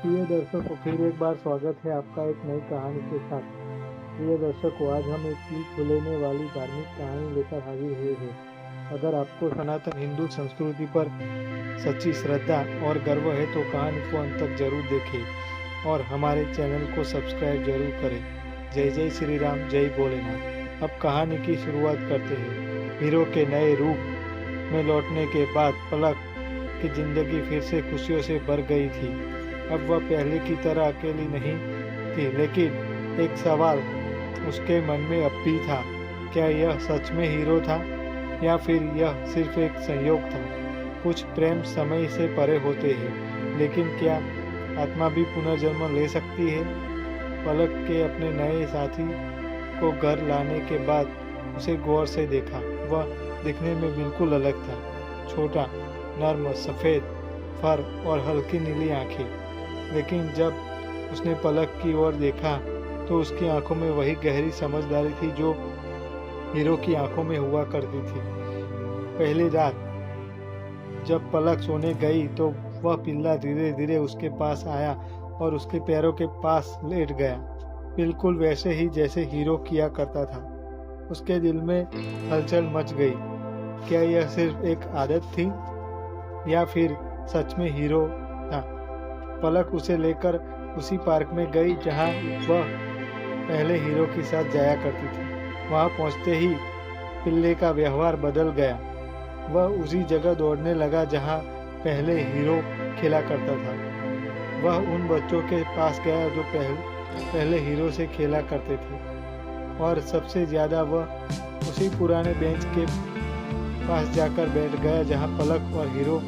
प्रिय दर्शकों, फिर एक बार स्वागत है आपका एक नई कहानी के साथ। प्रिय दर्शकों, आज हम एक दिल छू लेने वाली धार्मिक कहानी लेकर हाजिर हुए हैं। अगर आपको सनातन हिंदू संस्कृति पर सच्ची श्रद्धा और गर्व है तो कहानी को अंत तक जरूर देखें और हमारे चैनल को सब्सक्राइब जरूर करें। जय जय श्री राम, जय भोलेनाथ। अब कहानी की शुरुआत करते हैं। हीरो के नए रूप में लौटने के बाद पलक की जिंदगी फिर से खुशियों से भर गई थी। अब वह पहले की तरह अकेली नहीं थी, लेकिन एक सवाल उसके मन में अब भी था। क्या यह सच में हीरो था या फिर यह सिर्फ एक संयोग था? कुछ प्रेम समय से परे होते हैं, लेकिन क्या आत्मा भी पुनर्जन्म ले सकती है? पलक के अपने नए साथी को घर लाने के बाद उसे गौर से देखा। वह दिखने में बिल्कुल अलग था। छोटा, नर्म, सफ़ेद फर और हल्की नीली आंखें। लेकिन जब उसने पलक की ओर देखा तो उसकी आंखों में वही गहरी समझदारी थी जो हीरो की आंखों में हुआ करती थी। पहली रात जब पलक सोने गई तो वह पिल्ला धीरे धीरे उसके पास आया और उसके पैरों के पास लेट गया, बिल्कुल वैसे ही जैसे हीरो किया करता था। उसके दिल में हलचल मच गई। क्या यह सिर्फ एक आदत थी या फिर सच में हीरो था? पलक उसे लेकर उसी पार्क में गई जहां वह पहले हीरो के साथ जाया करती थी। वहां पहुंचते ही पिल्ले का व्यवहार बदल गया। वह उसी जगह दौड़ने लगा जहां पहले हीरो खेला करता था। वह उन बच्चों के पास गया जो पहले हीरो से खेला करते थे, और सबसे ज्यादा वह उसी पुराने बेंच के पास जाकर बैठ गया जहां पलक और हीरो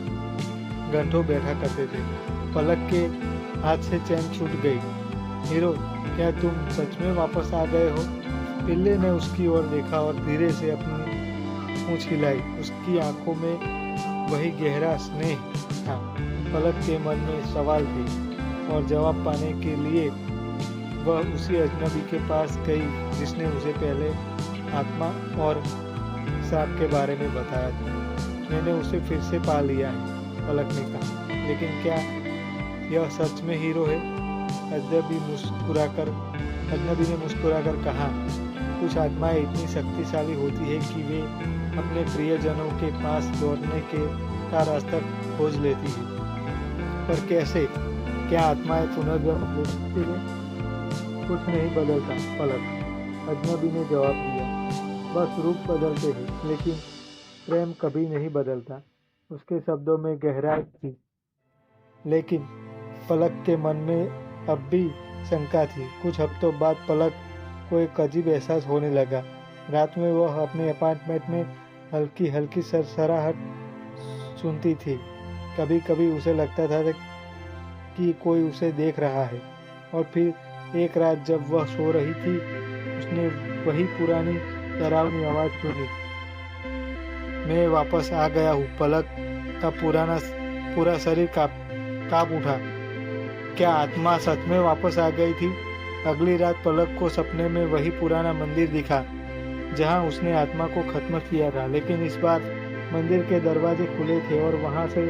घंटों बैठा करते थे। पलक के हाथ से चैन छूट गई। हीरो, क्या तुम सच में वापस आ गए हो? पिल्ले ने उसकी ओर देखा और धीरे से अपनी पूंछ हिलाई। उसकी आंखों में वही गहरा स्नेह था। पलक के मन में सवाल थे और जवाब पाने के लिए वह उसी अजनबी के पास गई जिसने उसे पहले आत्मा और सांप के बारे में बताया था। मैंने उसे फिर से पा लिया है, पलक ने कहा। लेकिन क्या यह सच में हीरो है? अजनबी ने मुस्कुराकर कहा, कुछ आत्माएं इतनी शक्तिशाली होती है कि वे अपने प्रियजनों के पास लौटने का रास्ता खोज लेती है। पर कैसे? क्या आत्माएं पुनर्जन्म ले सकती है? कुछ नहीं बदलता, पलक, अजनबी ने जवाब दिया। बस रूप बदलते हैं, लेकिन प्रेम कभी नहीं बदलता। उसके शब्दों में गहराई थी, लेकिन पलक के मन में अब भी शंका थी। कुछ हफ्तों बाद पलक को एक अजीब एहसास होने लगा। रात में वह अपने अपार्टमेंट में हल्की हल्की सरसराहट सुनती थी। कभी कभी उसे लगता था कि कोई उसे देख रहा है। और फिर एक रात जब वह सो रही थी, उसने वही पुरानी डरावनी आवाज सुनी। मैं वापस आ गया हूँ। पलक का पूरा शरीर कांप उठा। क्या आत्मा सच में वापस आ गई थी? अगली रात पलक को सपने में वही पुराना मंदिर दिखा जहां उसने आत्मा को खत्म किया था। लेकिन इस बार मंदिर के दरवाजे खुले थे और वहां से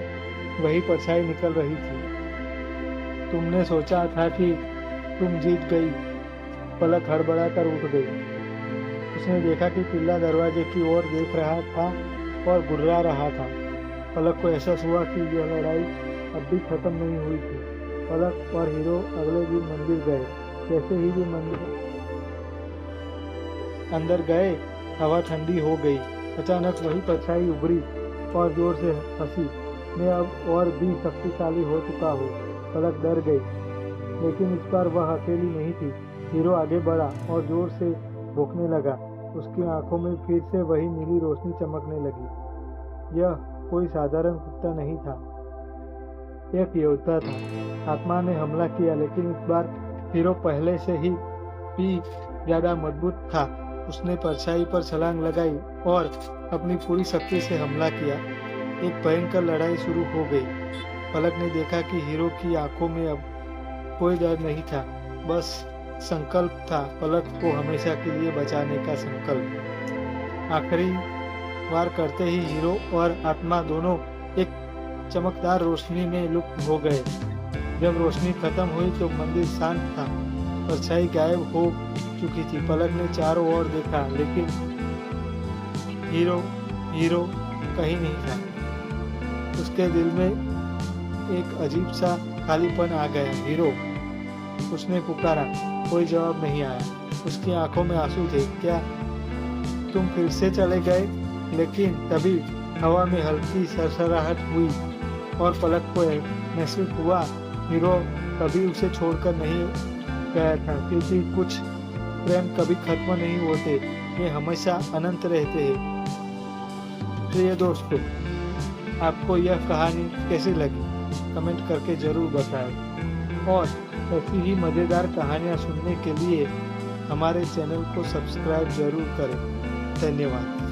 वही परछाई निकल रही थी। तुमने सोचा था कि तुम जीत गई। पलक हड़बड़ाकर उठ गई। उसने देखा कि पिल्ला दरवाजे की ओर देख रहा था और गुर्रा रहा था। पलक को एहसास हुआ कि यह लड़ाई अब भी खत्म नहीं हुई थी। पलक और हीरो अगले दिन मंदिर गए। जैसे ही वे मंदिर अंदर गए, हवा ठंडी हो गई। अचानक वही परछाई उभरी और जोर से हंसी। मैं अब और भी शक्तिशाली हो चुका हूँ। पलक डर गई, लेकिन इस बार वह अकेली नहीं थी। हीरो आगे बढ़ा और जोर से भौंकने लगा। उसकी आंखों में फिर से वही नीली रोशनी चमकने लगी। यह कोई साधारण कुत्ता नहीं था, एक योद्धा था। आत्मा ने हमला किया, लेकिन इस बार हीरो पहले से ही भी ज्यादा मजबूत था। उसने परछाई पर छलांग लगाई और अपनी पूरी शक्ति से हमला किया। एक भयंकर लड़ाई शुरू हो गई। पलक ने देखा कि हीरो की आंखों में अब कोई डर नहीं था, बस संकल्प था। पलक को हमेशा के लिए बचाने का संकल्प। आखिरी वार करते ही हीरो और आत्मा दोनों एक चमकदार रोशनी में लुप्त हो गए। जब रोशनी खत्म हुई तो मंदिर शांत था, परछाई गायब हो चुकी थी। पलक ने चारों ओर देखा, लेकिन हीरो हीरो कहीं नहीं था। उसके दिल में एक अजीब सा खालीपन आ गया। हीरो, उसने पुकारा। कोई जवाब नहीं आया। उसकी आंखों में आंसू थे। क्या तुम फिर से चले गए? लेकिन तभी हवा में हल्की सरसराहट हुई और पलक को महसूस हुआ हीरो कभी उसे छोड़कर नहीं गया था, क्योंकि कुछ प्रेम कभी खत्म नहीं होते, ये हमेशा अनंत रहते हैं। प्रिय दोस्तों, आपको यह कहानी कैसी लगी कमेंट करके जरूर बताएं और ऐसी ही मज़ेदार कहानियाँ सुनने के लिए हमारे चैनल को सब्सक्राइब जरूर करें। धन्यवाद।